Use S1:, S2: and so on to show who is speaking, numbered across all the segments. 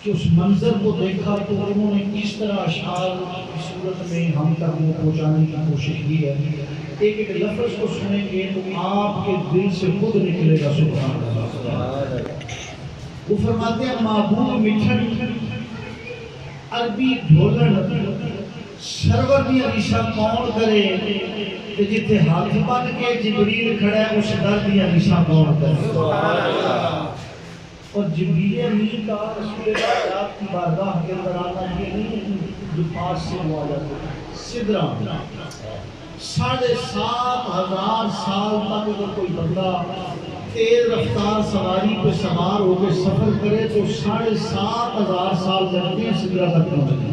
S1: کہ اس منظر کو دیکھا تو انہوں نے کس طرح اشعار کی صورت میں ہم تک وہ پہنچانے کی کوشش کی ہے. ایک ایک لفظ کو سنیں گے تو آپ کے دل سے خود نکلے گا سبحان اللہ. وہ فرماتے ہیں معبود مٹھن عربی ڈھولن سرور دیا ریشا کون کرے کہ جتنے ہاتھ بن کے جبریل کھڑا ہے اس در دیا ریشا کون کرے. اور جبریل امین کا رسول اللہ کی بارگاہ کے اندر آنا یہ نہیں جو پاس سے ہوا جاتا ہے. سدرہ 7,500 سال تک اگر کوئی بندہ تیز رفتار سواری پہ سوار ہو کے سفر کرے تو 7,500 سال لگتے ہیں سدرہ تک پہنچنے.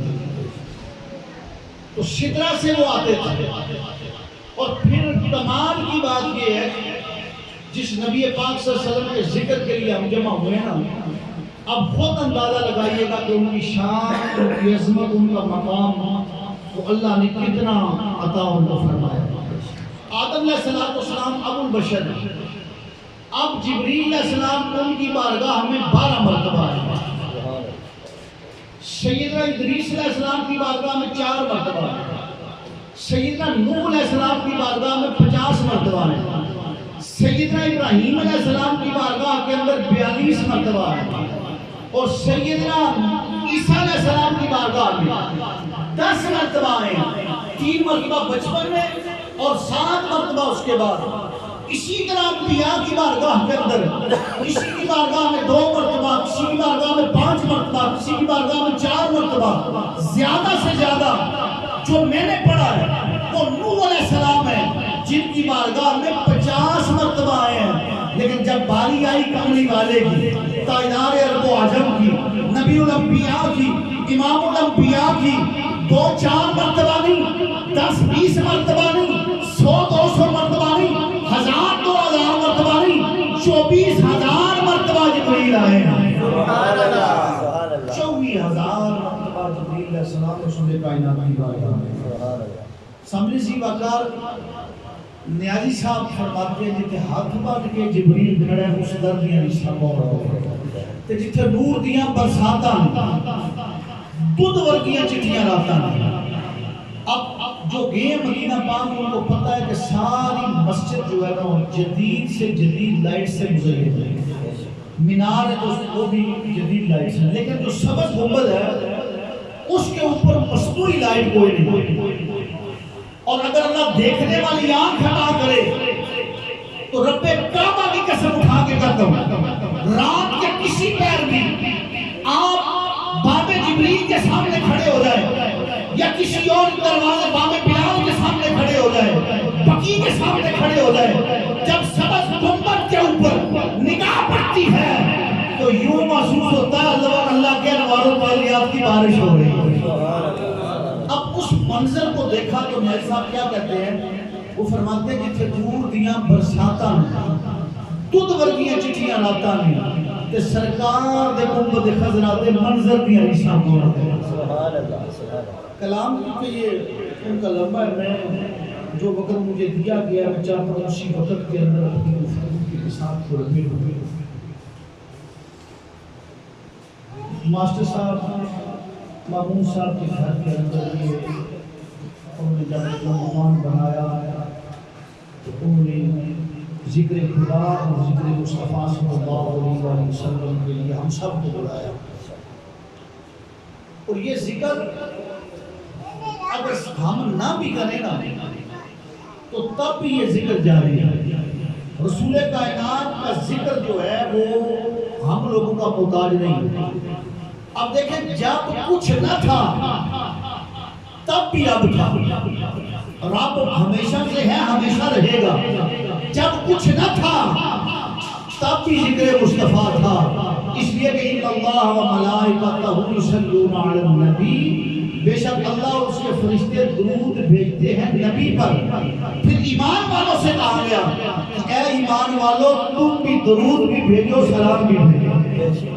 S1: تو سدرہ سے وہ آتے تھے. اور پھر کمال کی بات یہ ہے جس نبی پاک صلی اللہ علیہ وسلم کے ذکر کے لیے ہم جمع ہوئے نا، اب خود اندازہ لگائیے گا کہ ان کی شان، ان کی عظمت، ان کا مقام وہ اللہ نے کتنا عطا ان کو فرمایا. آدم علیہ السلام ابو البشر، اب جبریل علیہ السلام ان کی بارگاہ میں 12 مرتبہ ہے. سیدنا ادریس علیہ السلام کی بارگاہ میں 4 مرتبہ ہے. سیدنا نوح علیہ السلام کی بارگاہ میں 50 مرتبہ ہے. سیدنا ابراہیم علیہ السلام کی بارگاہ کے اندر 42 مرتبہ ہے. اور سیدنا عیسیٰ علیہ السلام کی بارگاہ میں 10 مرتبہ ہیں. 3 مرتبہ بچپن میں اور 7 مرتبہ اس کے بعد. اسی طرح انبیاء کی بارگاہ کے اندر کسی کی بارگاہ میں 2 مرتبہ، کسی کی بارگاہ میں 5 مرتبہ، کسی کی بارگاہ میں 4 مرتبہ. زیادہ سے زیادہ جو میں نے پڑھا ہے وہ نوح علیہ السلام ہے جن کی بارگاہ میں 50 مرتبہ آئے ہیں. لیکن جب باری آئی کملی والے کی، تاجدار عرب و عجم کی، نبی الانبیاء کی، امام الانبیاء کی، 2-4 مرتبہ نہیں، 10-20 مرتبہ نہیں، 100-200 مرتبہ نہیں، 1000-2000 مرتبہ نہیں، 24,000 مرتبہ جبریل آئے ہیں. 24,000 مرتبہ جبریل علیہ السلام رسول کائنات کی بارگاہ میں. سامنے سی وقار نیازی صاحب فرماتے ہیں جتے ہاتھ بن کے جبریل کھڑا ہے اس در دیا رشتہ مولا تے جتے نور دیاں برساتاں دودھ ورگیاں چٹیاں راتاں. اب جو گئے مدینہ پاک ان کو پتہ ہے کہ ساری مسجد جو ہے نا جدید سے جدید لائٹ سے مزین ہے. مینار ہے تو وہ بھی جدید لائٹ سے، لیکن جو سبز گنبد ہے اس کے اوپر مصنوعی لائٹ کوئی نہیں. اور اگر اللہ دیکھنے والی آنکھ عطا کرے تو رب کعبہ کی قسم اٹھا کے کہتا ہوں رات کے کسی پیر بھی آپ باب جبریل کے سامنے کھڑے ہو جائے یا کسی اور دروازے باب بلال کے سامنے کھڑے ہو جائے، بقی کے سامنے کھڑے ہو جائے، جب سبز گنبد کے اوپر نگاہ پڑتی ہے تو یوں محسوس ہوتا ہے اللہ کے انوار و تعالیات کی بارش ہو رہی ہے. اب اس منظر کو دیکھا تو میرے صاحب کیا کہتے ہیں، وہ فرماتے ہیں جتھے دور دیاں برساتاں دودھ ورگیاں چٹیاں راتاں نے تے سرکار دے گنبد خضرا دے منظر دیاں ریشاں موڑ دے. کلام کیونکہ یہ ان کا لمبا ہے، میں جو وقت مجھے دیا گیا میں چاہتا ہوں اسی وقت کے اندر اپنی گفتگو کے ساتھ کو رکھے ہوئے. ماسٹر صاحب مامون صاحب کے گھر کے اندر یہ انہوں نے جب اپنا مہمان بنایا تو انہوں نے ذکر خدا اور ذکر مصطفیٰ صلی اللہ علیہ وسلم کے لیے ہم سب کو بلایا. اور یہ ذکر اگر ہم نہ بھی کریں نا تو تب بھی یہ ذکر جاری ہے. رسول کائنات کا ذکر جو ہے وہ ہم لوگوں کا محتاج نہیں. اب دیکھیں جب کچھ نہ تھا تب بھی رب تھا. رب ہمیشہ سے ہے، ہمیشہ رہے گا. جب کچھ نہ تھا تب بھی ذکر مصطفیٰ تھا. اس لیے کہ ان اللہ و ملائکتہ یصلون علی النبی، بے شک اللہ اور اس کے فرشتے درود بھیجتے ہیں نبی پر. پھر ایمان والوں سے کہا گیا اے ایمان والوں تم بھی درود بھی بھیجو، سلام بھی بھیجو.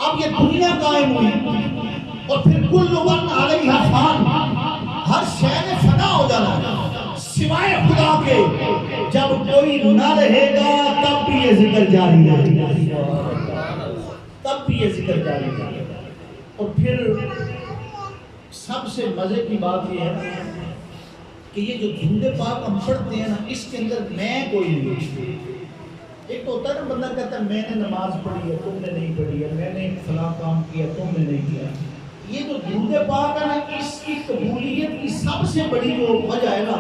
S1: اب یہ دنیا قائم ہوئی اور پھر کل من علیہا فان، ہر شے نے فنا ہو جانا سوائے خدا کے. جب کوئی نہ رہے گا تب بھی یہ ذکر جاری ہے، تب بھی یہ ذکر جاری ہے. اور پھر سب سے مزے کی بات یہ ہے کہ یہ جو درود پاک ہم پڑھتے ہیں نا، اس کے اندر میں کوئی نہیں۔ ایک تو ہوتا ہے نا بندہ کہتا ہے میں نے نماز پڑھی ہے تم نے نہیں پڑھی ہے، میں نے فلاں کام کیا تم نے نہیں کیا۔ یہ جو درود پاک ہے نا، اس کی قبولیت کی سب سے بڑی جو وجہ ہے نا،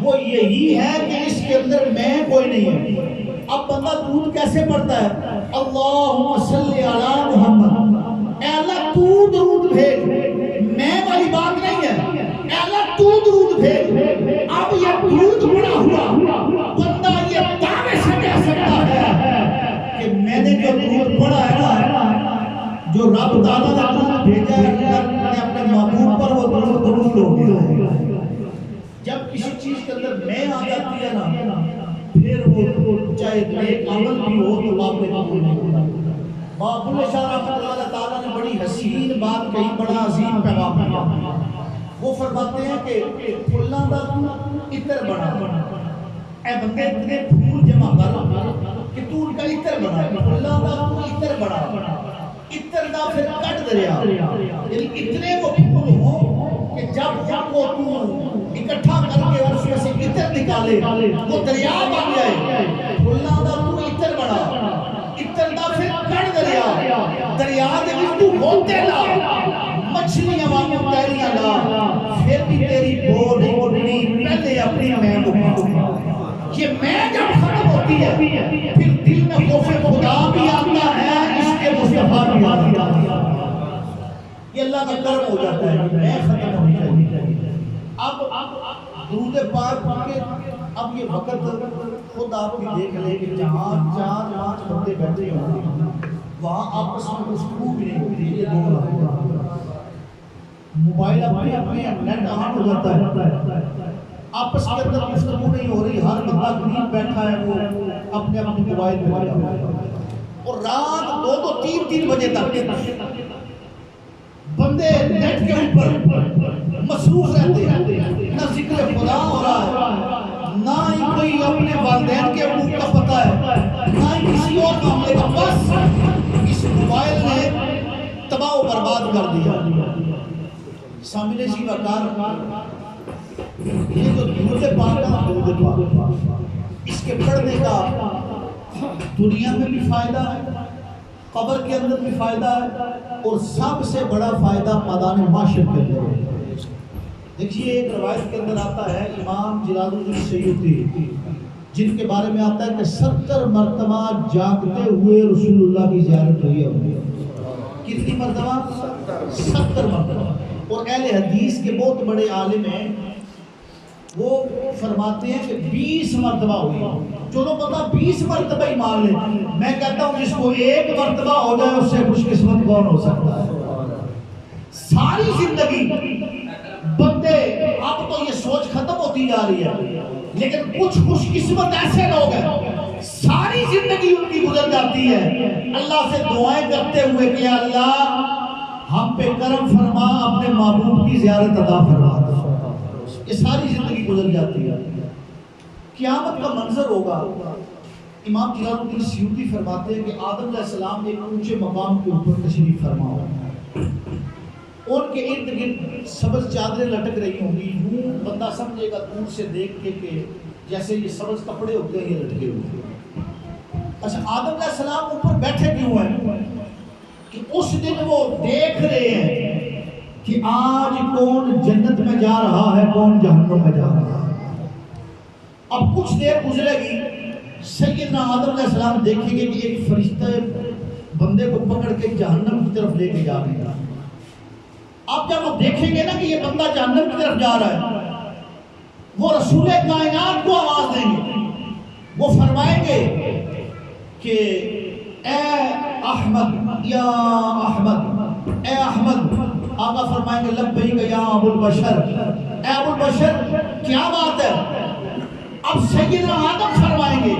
S1: وہ یہی ہے کہ اس کے اندر میں کوئی نہیں ہے۔ اب بندہ درود کیسے پڑھتا ہے؟ اللہم صلی علی محمد، اے اللہ تو درود بھیج، میں والی بات نہیں ہے، اے اللہ تو درود بھیج۔ اب یہ درود پڑھا ہوا بندہ یہ دعوے سے کہہ سکتا ہے کہ میں نے جو درود پڑھا ہے نا، جو رب تعالیٰ نے درود بھیجا ہے اپنے محبوب پر، وہ درود قبول ہو گیا ہے۔ جب کسی چیز کے اندر میں آ جاتی ہے نا، پھر وہ چاہے نیک عمل بھی ہو تو قابل قبول نہیں ہوتا۔ بابو شاہ رحمۃ اللہ تعالیٰ نے بڑی حسین بات کہی، بڑا عظیم پیغام دیا۔ وہ فرماتے ہیں کہ پھلاں دا عطر بنا، اے بندے اتنے پھول جمع کر کہ تو ان کا عطر بنا، پھلاں دا تو عطر بنا، عطر دا پھر کٹ دریا، یعنی اتنے وہ پھول ہوں کہ جب ان کو تو اکٹھا کر کے اس میں سے عطر نکالے وہ دریا بن جائے۔ پھلاں دا تو عطر بنا، عطر دا پھر کٹ دریا دے وچ تو ہوتے لا، مچھلیاں وانگوں تیریاں لا، پھر بھی تیری بو نہیں اٹھنی، پہلے اپنی میں اٹھنی۔ یہ میں جب ختم ہوتی ہے پھر دل میں خوف خدا بھی آتا ہے، اس کے مصطفیٰ بھی آتا ہے، یہ اللہ کا کرم ہو جاتا ہے، میں ختم ہونی چاہیے۔ اب درود پاک کے اب یہ وقت خود آپ بھی دیکھ لیں کہ جہاں 4-5 بندے بیٹھے ہوں گے وہاں آپس میں گفتگو بھی نہیں ہوتی، یہ دو لوگ موبائل اپنے اپنے نیٹ آن ہو جاتا ہے، آپس کے اندر گفتگو نہیں ہو رہی، ہر بندہ قریب بیٹھا ہے وہ اپنے اپنے موبائل پہ لگا ہوا ہے، اور رات 2-2 3-3 بجے تک بندے نیٹ کے اوپر مصروف رہتے ہیں، نہ ذکر خدا ہو رہا ہے، نہ ہی کوئی اپنے والدین کے امور کا پتہ ہے، نہ ہی کسی اور معاملے کا، بس اس موبائل نے تباہ و برباد کر دیا۔ سامنے سی وقار یہ جو درود پاک کا درود پاک، اس کے پڑھنے کا دنیا میں بھی فائدہ ہے، قبر کے اندر بھی فائدہ ہے، اور سب سے بڑا فائدہ میدان محشر کے اندر ہے۔ دیکھیے ایک روایت کے اندر آتا ہے، امام جلال الدین سیوطی جن کے بارے میں آتا ہے کہ 70 مرتبہ جاگتے ہوئے رسول اللہ کی زیارت ہوئی ہے۔ کتنی مرتبہ؟ 70 مرتبہ۔ اور اہل حدیث کے بہت بڑے عالم ہیں، وہ فرماتے ہیں کہ 20 مرتبہ ہوئی۔ جو لوگ پتا 20 مرتبہ ہی مان لیں، میں کہتا ہوں جس کو 1 مرتبہ ہو جائے اس سے خوش قسمت کون ہو سکتا ہے؟ ساری زندگی بندے، اب تو یہ سوچ ختم ہوتی جا رہی ہے، لیکن کچھ خوش قسمت ایسے لوگ ہیں ساری زندگی ان کی گزر جاتی ہے اللہ سے دعائیں کرتے ہوئے کہ اللہ ہم پہ کرم فرما، اپنے محبوب کی زیارت عطا فرما۔ یہ ساری زندگی گزر جاتی ہے۔ قیامت کا منظر ہوگا، امام جلال الدین سیوطی فرماتے ہیں کہ آدم علیہ السلام ایک اونچے مقام کے اوپر تشریف فرما ہو، ان کے ارد گرد سبز چادریں لٹک رہی ہوں گی، یوں بندہ سمجھے گا دور سے دیکھ کے کہ جیسے یہ سبز کپڑے ہوتے ہیں یہ لٹکے ہوئے۔ اچھا آدم علیہ السلام اوپر بیٹھے کیوں ہیں؟ کہ اس دن وہ دیکھ رہے ہیں کہ آج کون جنت میں جا رہا ہے، کون جہنم میں جا رہا ہے۔ اب کچھ دیر گزرے گی، سیدنا آدم علیہ السلام دیکھیں گے کہ ایک فرشتہ بندے کو پکڑ کے جہنم کی طرف لے کے جا رہا ہے۔ اب جب وہ دیکھیں گے نا کہ یہ بندہ جہنم کی طرف جا رہا ہے، وہ رسول کائنات کو آواز دیں گے، وہ فرمائیں گے کہ اے احمد یا احمد، اے احمد۔ آقا فرمائیں گے لبیک یا ابو البشر، اے ابو البشر کیا بات ہے؟ اب سیدنا آدم فرمائیں گے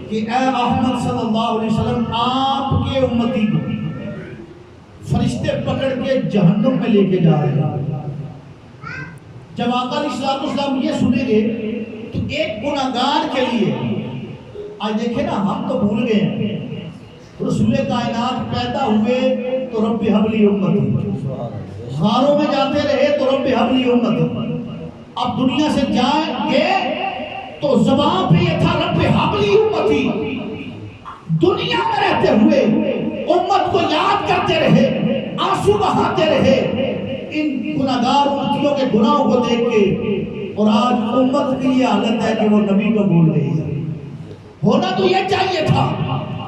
S1: کہ اے احمد صلی اللہ علیہ وسلم، آپ کے امتی کو فرشتے پکڑ کے جہنم میں لے کے جا رہے ہیں۔ جب آقا علیہ السلام یہ سنیں گے تو ایک گناہگار کے لیے، آج دیکھیں نا ہم تو بھول گئے ہیں، رسول کائنات پیدا ہوئے تو رب ہب لی امتی، غاروں میں جاتے رہے تو رب ہب لی امتی، اب دنیا سے جائیں گے تو زبان پہ یہ تھا رب ہب لی امتی، دنیا میں رہتے ہوئے امت کو یاد کرتے رہے، آنسو بہاتے رہے ان گناہگار امتیوں کے گناہوں کو دیکھ کے، اور آج امت کی یہ حالت ہے کہ وہ نبی کو بھول گئی ہے۔ ہونا تو یہ چاہیے تھا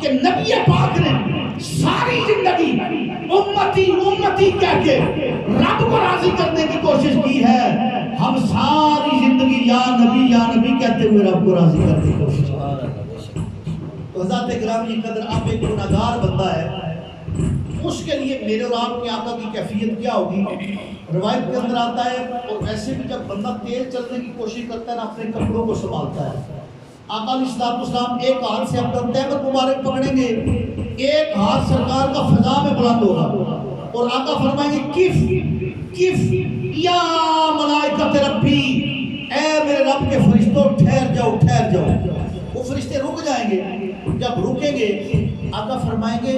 S1: کہ نبی پاک نے ساری زندگی امتی امتی کہہ کے رب کو راضی کرنے کی کوشش کی ہے، ہم ساری زندگی یا نبی کہتے ہوئے رب کو راضی کرنے کی کوشش کی ہے۔ تو حضرات گرامی قدر، آپ ایک گناہگار بندہ ہے، اس کے لیے میرے اور آپ کے آقا کی کیفیت کیا ہوگی؟ روایت کے اندر آتا ہے، اور ویسے بھی جب بندہ تیز چلنے کی کوشش کرتا ہے نا، اپنے کپڑوں کو سنبھالتا ہے۔ آقا علیہ السلام ایک ہاتھ سے اپنا تہمت مبارک پکڑیں گے، ایک ہاتھ سرکار کا فضا میں بلند ہوگا، اور آقا فرمائیں گے کف یا ملائکۃ ربی، اے میرے رب کے فرشتوں ٹھہر جاؤ۔ وہ فرشتے رک جائیں گے، جب رکیں گے آقا فرمائیں گے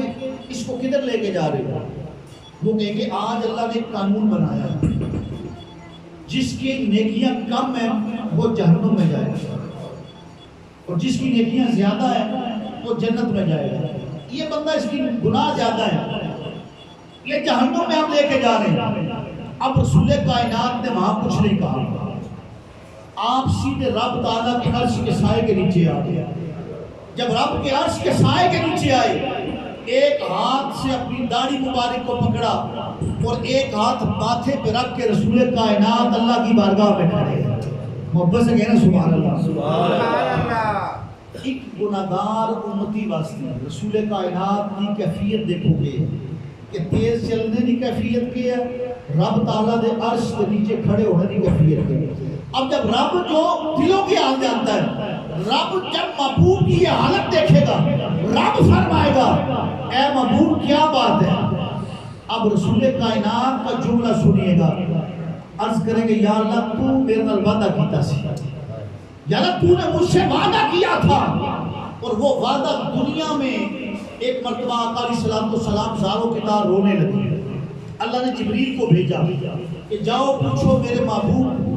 S1: اس کو کدھر لے کے جا رہے ہو؟ وہ کہیں گے آج اللہ نے ایک قانون بنایا ہے، جس کی نیکیاں کم ہیں وہ جہنم میں جائے گا، اور جس کی نیکیاں زیادہ ہیں وہ جنت میں جائے گا۔ یہ بندہ اس کی گناہ زیادہ ہے، یہ جہنم میں ہم لے کے جا رہے ہیں۔ اب رسول کائنات نے وہاں کچھ نہیں کہا، آپ سیدھے رب تعالیٰ کے عرش کے سائے کے نیچے آ گئے۔ جب رب کے عرش کے سائے کے نیچے آئے، ایک ہاتھ سے اپنی داڑھی مبارک کو پکڑا اور ایک ہاتھ ماتھے پہ رکھ کے رسول کائنات اللہ کی بارگاہ میں کھڑے ہیں۔ محبت سے کہنا سبحان اللہ، سبحان اللہ۔ ایک گناہگار امتی واسطے رسول کائنات کی کیفیت دیکھو گے کہ تیز چلنے کی کیفیت کی ہے، رب تعالیٰ دے عرش کے نیچے کھڑے ہونے کی کیفیت کی ہے۔ اب جب رب جو دلوں کی حال جانتا ہے، رب جب محبوب کی یہ حالت دیکھے گا، رب فرمائے گا اے محبوب کیا بات ہے؟ اب رسول کائنات کا جملہ سنیے گا، عرض کریں گے یا اللہ تو میرے نال وعدہ کیتا سی، یا اللہ تو نے مجھ سے وعدہ کیا تھا، اور وہ وعدہ دنیا میں ایک مرتبہ آقا علیہ السلام زاروں کی طرح رونے لگے۔ اللہ نے جبریل کو بھیجا کہ جاؤ پوچھو میرے محبوب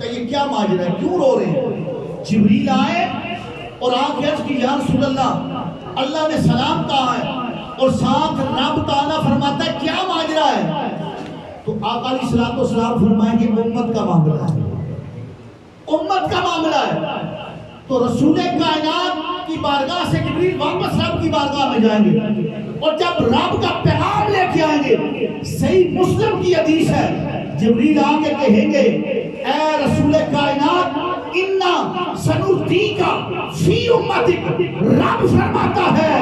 S1: کہ یہ کیا ماجرا ہے، کیوں رو رہے ہیں؟ جبریل آئے اور آ کے عرض کی یا رسول اللہ نے سلام کہا ہے، اور ساتھ رب تعالیٰ فرماتا ہے کیا ماجرا ہے؟ تو آقا علیہ السلام فرمائیں گے امت کا معاملہ ہے، امت کا معاملہ ہے۔ تو رسول کائنات کی بارگاہ سے جبریل واپس رب کی بارگاہ میں جائیں گے، اور جب رب کا پیغام لے کے آئیں گے، صحیح مسلم کی حدیث ہے، جبریل آ کے کہیں گے اے رسول کائنات انا سنردیکا فی امتک، رب فرماتا ہے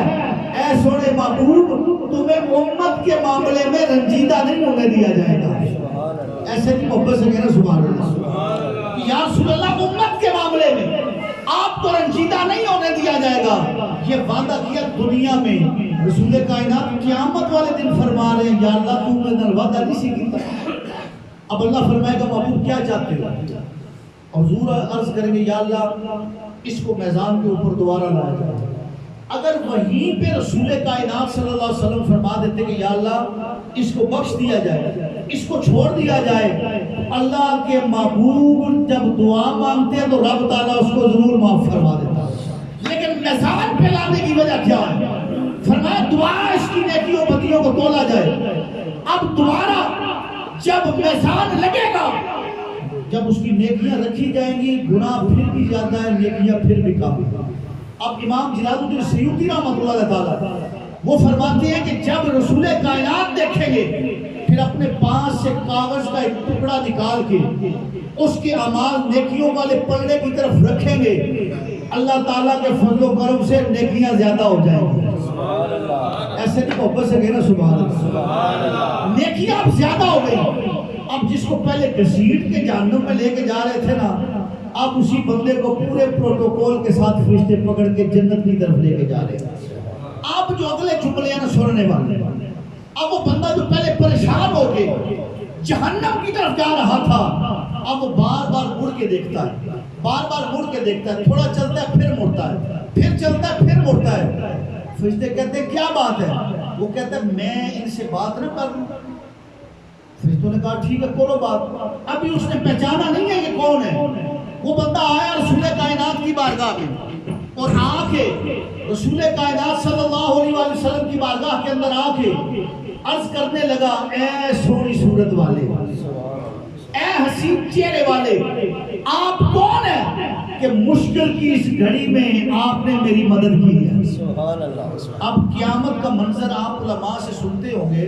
S1: اے سونے محبوب تمہیں امت کے معاملے میں رنجیدہ نہیں ہونے دیا جائے گا۔ ایسے نہیں محبت سے کہنا سبحان اللہ، یا رسول اللہ امت کے معاملے میں آپ کو رنجیدہ نہیں ہونے دیا جائے گا۔ یہ وعدہ کیا دنیا میں، رسول کائنات قیامت والے دن فرما رہے ہیں یا اللہ تو میرے نال وعدہ نہیں سی کیتا۔ اب اللہ فرمائے گا محبوب کیا چاہتے ہو؟ اور حضور عرض کریں گے یا اللہ اس کو میزان کے اوپر دوبارہ لایا جائے۔ اگر وہیں پہ رسول کائنات صلی اللہ علیہ وسلم فرما دیتے کہ یا اللہ اس کو بخش دیا جائے، اس کو چھوڑ دیا جائے، اللہ کے محبوب جب دعا مانگتے ہیں تو رب تعالیٰ اس کو ضرور معاف فرما دیتا۔ لیکن میزان پہ لانے کی وجہ کیا ہے؟ فرمایا دعا اس کی نیکیوں بدیوں کو تولا جائے۔ اب دوبارہ جب میزان لگے گا، جب اس کی نیکیاں رکھی جائیں گی، گناہ پھر بھی زیادہ ہے، نیکیاں پھر بھی کم۔ اب امام جلال الدین سیوطی رحمۃ اللہ تعالیٰ وہ فرماتے ہیں کہ جب رسول کائنات دیکھیں گے، پھر اپنے پاس سے کاغذ کا ایک ٹکڑا نکال کے اس کے اعمال نیکیوں والے پلڑے کی طرف رکھیں گے، اللہ تعالیٰ کے فضل و کرم سے نیکیاں زیادہ ہو جائیں گی۔ ایسے نہیں محبت سے کہنا سبحان اللہ، نیکیاں اب زیادہ ہو گئی۔ اب جس کو پہلے گھسیٹ کے جہنم میں لے کے جا رہے تھے نا، اب اسی بندے کو پورے پروٹوکول کے ساتھ فرشتے پکڑ کے جنت کی طرف لے کے جا رہے ہیں۔ اب جو اگلے جملے ہیں نا سننے والے، اب وہ بندہ جو پہلے پریشان ہو کے جہنم کی طرف جا رہا تھا، اب وہ بار بار مڑ کے دیکھتا ہے، بار بار مڑ کے دیکھتا ہے، تھوڑا چلتا ہے پھر مڑتا ہے، پھر چلتا ہے پھر مڑتا ہے۔ فرشتے کہتے ہیں کیا بات ہے؟ وہ کہتا ہے میں ان سے بات نہ کر لوں؟ فرشتوں نے کہا ٹھیک ہے کرو بات۔ ابھی اس نے پہچانا نہیں ہے کہ کون ہے۔ وہ بندہ آیا رسول کائنات کی بارگاہ میں اور آ کے رسول کائنات صلی اللہ علیہ وسلم کی بارگاہ کے اندر آ کے عرض کرنے لگا اے سونی صورت والے، اے حسین چہرے والے، آپ کون ہیں کہ مشکل کی اس گھڑی میں آپ نے میری مدد کی ہے؟ سبحان اللہ۔ اب قیامت کا منظر آپ علماء سے سنتے ہوں گے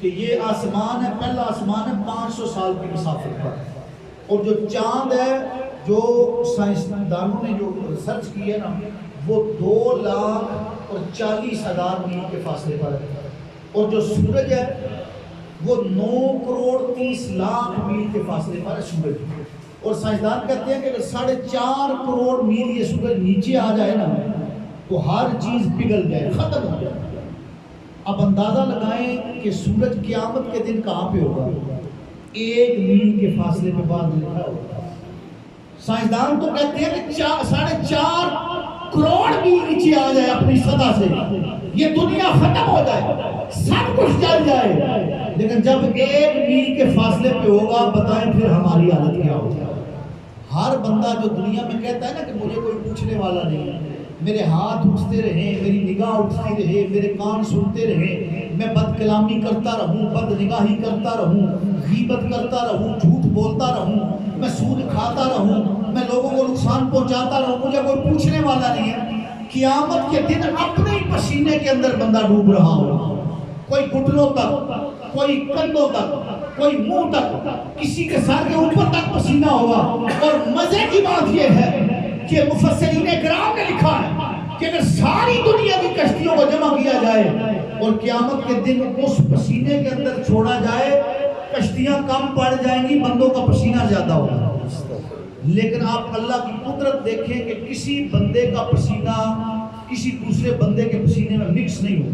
S1: کہ یہ آسمان ہے، پہلا آسمان ہے 500 سال کی مسافت پر، اور جو چاند ہے جو سائنسدانوں نے جو ریسرچ کی ہے نا وہ 2,40,000 میل کے فاصلے پر ہے، اور جو سورج ہے وہ 9,30,00,000 میل کے فاصلے پر ہے سورج۔ اور سائنسدان کہتے ہیں کہ اگر 4.5 کروڑ میل یہ سورج نیچے آ جائے نا تو ہر چیز پگھل جائے، ختم ہو جائے۔ اب اندازہ لگائیں کہ سورج قیامت کے دن کہاں پہ ہوگا؟ 1 میل کے فاصلے پہ بعد لکھا ہوگا۔ سائنسدان تو کہتے ہیں کہ 4.5 کروڑ میل نیچے آ جائے اپنی سطح سے، یہ دنیا ختم ہو جائے، سب کچھ جل جائے، لیکن جب 1 میل کے فاصلے پہ ہوگا بتائیں پھر ہماری حالت کیا ہوگی؟ ہر بندہ جو دنیا میں کہتا ہے نا کہ مجھے کوئی پوچھنے والا نہیں ہے، میرے ہاتھ اٹھتے رہیں، میری نگاہ اٹھتی رہے، میرے کان سنتے رہیں، میں بد کلامی کرتا رہوں، بد نگاہی کرتا رہوں، غیبت کرتا رہوں، جھوٹ بولتا رہوں، میں سود کھاتا رہوں، میں لوگوں کو نقصان پہنچاتا رہوں، مجھے کوئی پوچھنے والا نہیں ہے۔ قیامت کے دن اپنے ہی پسینے کے اندر بندہ ڈوب رہا ہو، کوئی گھٹنوں تک، کوئی کندھوں تک، کوئی منہ تک، کسی کے سر کے اوپر تک پسینہ ہوگا۔ اور مزے کی بات یہ ہے کہ مفسرین کرام نے لکھا ہے کہ اگر ساری دنیا کی کشتیوں کو جمع کیا جائے اور قیامت کے دن اس پسینے کے اندر چھوڑا جائے، کشتیاں کم پڑ جائیں گی، بندوں کا پسینہ زیادہ ہوگا۔ لیکن آپ اللہ کی قدرت دیکھیں کہ کسی بندے کا پسینہ کسی دوسرے بندے کے پسینے میں مکس نہیں ہوگا۔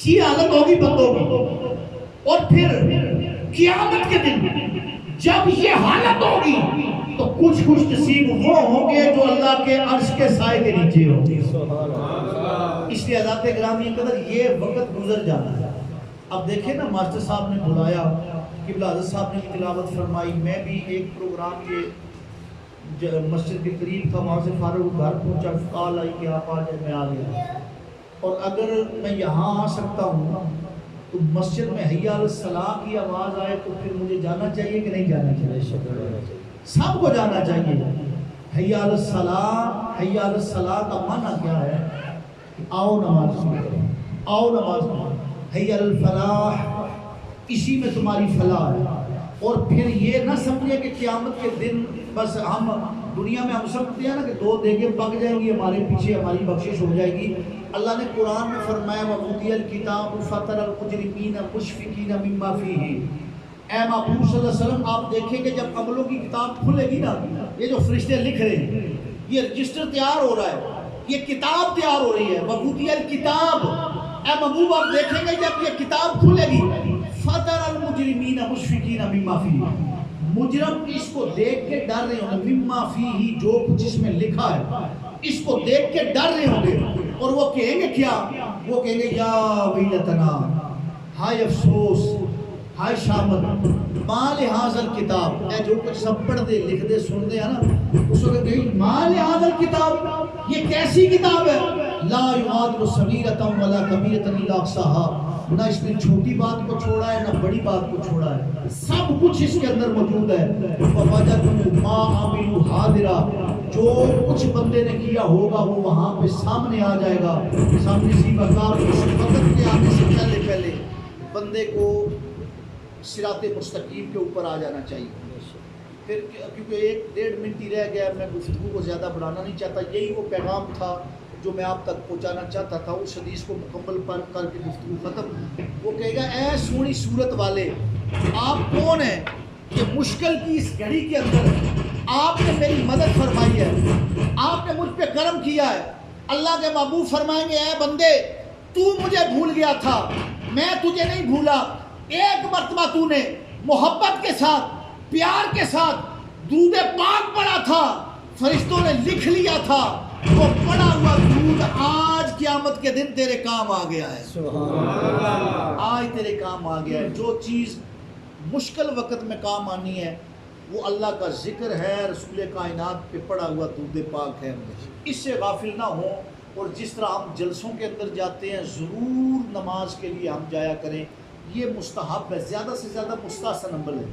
S1: یہ حالت ہوگی بندوں کی۔ اور پھر قیامت کے دن جب یہ حالت ہوگی تو کچھ نصیب وہ ہوں گے جو اللہ کے عرش کے سائے کے نیچے ہوں گے۔ اس لیے حضرات گرامی قدر یہ وقت گزر جانا ہے۔ اب دیکھیں نا ماسٹر صاحب نے بلایا، قبلہ حضرت صاحب نے تلاوت فرمائی، میں بھی ایک پروگرام یہ مسجد کے قریب تھا، وہاں سے فارغ گھر پہنچا، کال آئی کہ آپ آ جائیں، میں آ گیا۔ اور اگر میں یہاں آ سکتا ہوں تو مسجد میں حی علی الصلاۃ کی آواز آئے تو پھر مجھے جانا چاہیے کہ نہیں جانا چاہیے؟ سب کو جانا چاہیے۔ حی علی الصلاۃ، حی علی الصلاۃ کا معنی کیا ہے؟ آؤ نماز پڑھو، آؤ نماز پڑھو۔ حی علی الفلاح، اسی میں تمہاری فلاح ہے۔ اور پھر یہ نہ سمجھے کہ قیامت کے دن بس ہم دنیا میں ہم سمجھتے ہیں نا کہ 2 دیگیں پک جائیں گی، ہمارے پیچھے ہماری بخشش ہو جائے گی۔ اللہ نے قرآن میں فرمایا وَقُضِيَ الْكِتَابُ فَتَرَى الْمُجْرِمِينَ مُشْفِقِينَ مِمَّا فِيهِ۔ اے محبوب صلی اللہ علیہ وسلم آپ دیکھیں کہ جب عملوں کی کتاب کھلے گی نا، یہ جو فرشتے لکھ رہے ہیں، یہ رجسٹر تیار ہو رہا ہے، یہ کتاب تیار ہو رہی ہے، وَقُضِيَ الْكِتَابُ۔ اے محبوب آپ دیکھیں گے جب یہ کتاب کھلے گی، فَتَرَى الْمُجْرِمِينَ مُشْفِقِينَ مِمَّا فِيهِ، مجرم اس کو دیکھ کے ڈر رہے ہوں گے، مما فیہ، جو کچھ اس میں لکھا ہے اس کو دیکھ کے ڈر رہے ہوں گے، اور وہ کہیں گے کیا؟ وہ کہیں گے یا ویلتنا، ہائے افسوس، ہائے شامت، ما لہذا الکتاب، اے جو کچھ سب پڑھ دے لکھ دے سن دے ہے نا، اس کو کہیں ما لہذا الکتاب، یہ کیسی کتاب ہے؟ لا یغادر صغیرۃ ولا کبیرۃ الا احصاها، نہ اس نے چھوٹی بات کو چھوڑا ہے نہ بڑی بات کو چھوڑا ہے، سب کچھ اس کے اندر موجود ہے۔ وَوَجَدُوا مَا عَمِلُوا حَاضِرًا، جو کچھ بندے نے کیا ہوگا وہ وہاں پہ سامنے آ جائے گا۔ سامنے سی وقار اس وقت کے آنے سے پہلے پہلے بندے کو صراط مستقیم کے اوپر آ جانا چاہیے۔ پھر کیونکہ 1-1.5 منٹ ہی رہ گیا، میں گفتگو کو زیادہ بڑھانا نہیں چاہتا، یہی وہ پیغام تھا جو میں آپ تک پہنچانا چاہتا تھا۔ اس حدیث کو مکمل پڑھ کر کے گفتگو ختم۔ وہ کہے گا اے سونی صورت والے، آپ کون ہیں کہ مشکل کی اس گھڑی کے اندر آپ نے میری مدد فرمائی ہے، آپ نے مجھ پہ کرم کیا ہے۔ اللہ کے محبوب فرمائیں گے اے بندے، تو مجھے بھول گیا تھا، میں تجھے نہیں بھولا، ایک مرتبہ تو نے محبت کے ساتھ، پیار کے ساتھ درود پاک پڑھا تھا، فرشتوں نے لکھ لیا تھا، وہ پڑا ہوا درود آج قیامت کے دن تیرے کام آ گیا ہے،
S2: سبحان اللہ،
S1: آج تیرے کام آ گیا ہے۔ جو چیز مشکل وقت میں کام آنی ہے وہ اللہ کا ذکر ہے، رسول کائنات پہ پڑا ہوا درود پاک ہے، اس سے غافل نہ ہوں۔ اور جس طرح ہم جلسوں کے اندر جاتے ہیں ضرور نماز کے لیے ہم جایا کریں، یہ مستحب ہے، زیادہ سے زیادہ مستحسن عمل ہے،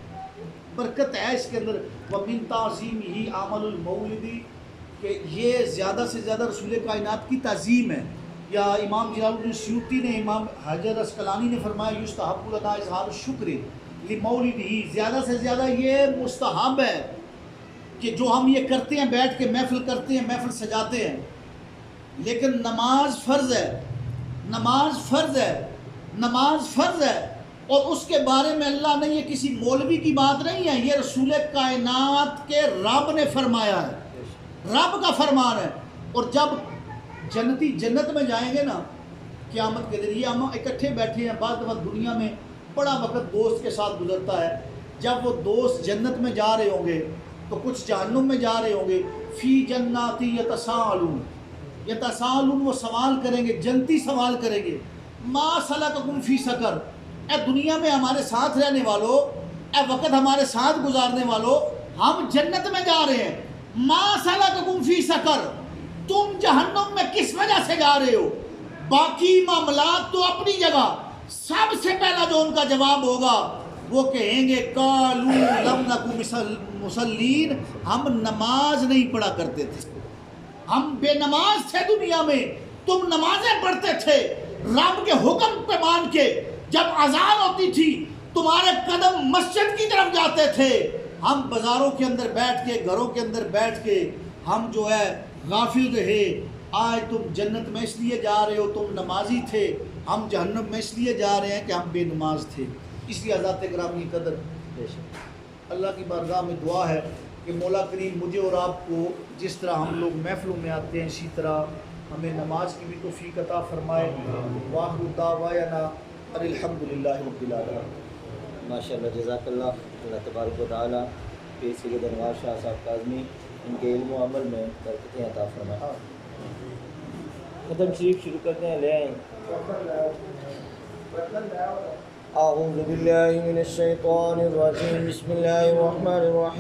S1: برکت ہے اس کے اندر۔ وَمِن تَعْظِيمِهِ عَمَلُ الْمَوْلِدِ، کہ یہ زیادہ سے زیادہ رسول کائنات کی تعظیم ہے۔ یا امام جلال الدین سیوطی نے، امام حجر اسقلانی نے فرمایا یستحب لنا اظہار الشکر لمولدہ، زیادہ سے زیادہ یہ مستحب ہے کہ جو ہم یہ کرتے ہیں، بیٹھ کے محفل کرتے ہیں، محفل سجاتے ہیں، لیکن نماز فرض ہے، نماز فرض ہے، نماز فرض ہے۔ اور اس کے بارے میں اللہ نے، یہ کسی مولوی کی بات نہیں ہے، یہ رسول کائنات کے رب نے فرمایا ہے، رب کا فرمان ہے۔ اور جب جنتی جنت میں جائیں گے نا قیامت کے دن، یہ ہم اکٹھے بیٹھے ہیں، بعض دفعہ دنیا میں بڑا وقت دوست کے ساتھ گزرتا ہے، جب وہ دوست جنت میں جا رہے ہوں گے تو کچھ جہنم میں جا رہے ہوں گے، فی جناتی یتساءلون، یتساءلون، وہ سوال کریں گے، جنتی سوال کریں گے، ما سلککم فی سقر، اے دنیا میں ہمارے ساتھ رہنے والوں، اے وقت ہمارے ساتھ گزارنے والوں، ہم جنت میں جا رہے ہیں، ما سلککم فی سقر، تم جہنم میں کس وجہ سے جا رہے ہو؟ باقی معاملات تو اپنی جگہ، سب سے پہلا جو ان کا جواب ہوگا وہ کہیں گے قالوا لم نک مصلین، ہم نماز نہیں پڑھا کرتے تھے، ہم بے نماز تھے دنیا میں، تم نمازیں پڑھتے تھے، رب کے حکم پہ مان کے، جب اذان ہوتی تھی تمہارے قدم مسجد کی طرف جاتے تھے، ہم بازاروں کے اندر بیٹھ کے، گھروں کے اندر بیٹھ کے ہم جو ہے غافل رہے۔ آج تم جنت میں اس لیے جا رہے ہو، تم نمازی تھے، ہم جہنم میں اس لیے جا رہے ہیں کہ ہم بے نماز تھے۔ اس لیے حضرات گرامی قدر، اللہ کی بارگاہ میں دعا ہے کہ مولا کریم مجھے اور آپ کو جس طرح ہم لوگ محفلوں میں آتے ہیں اسی طرح ہمیں نماز کی بھی توفیق عطا فرمائے۔ وآخر دعوانا الحمدللہ رب العالمین۔
S2: ماشاء اللہ، جزاک اللہ، اللہ تبارک و تعالیٰ پیر سید انوار شاہ صاحب کاظمی ان کے علم و عمل میں برکتیں عطا فرمائے۔ ختم شریف شروع کرتے ہیں، لے آئیں۔ اعوذ باللہ من الشیطان الرجیم، بسم اللہ الرحمن الرحیم۔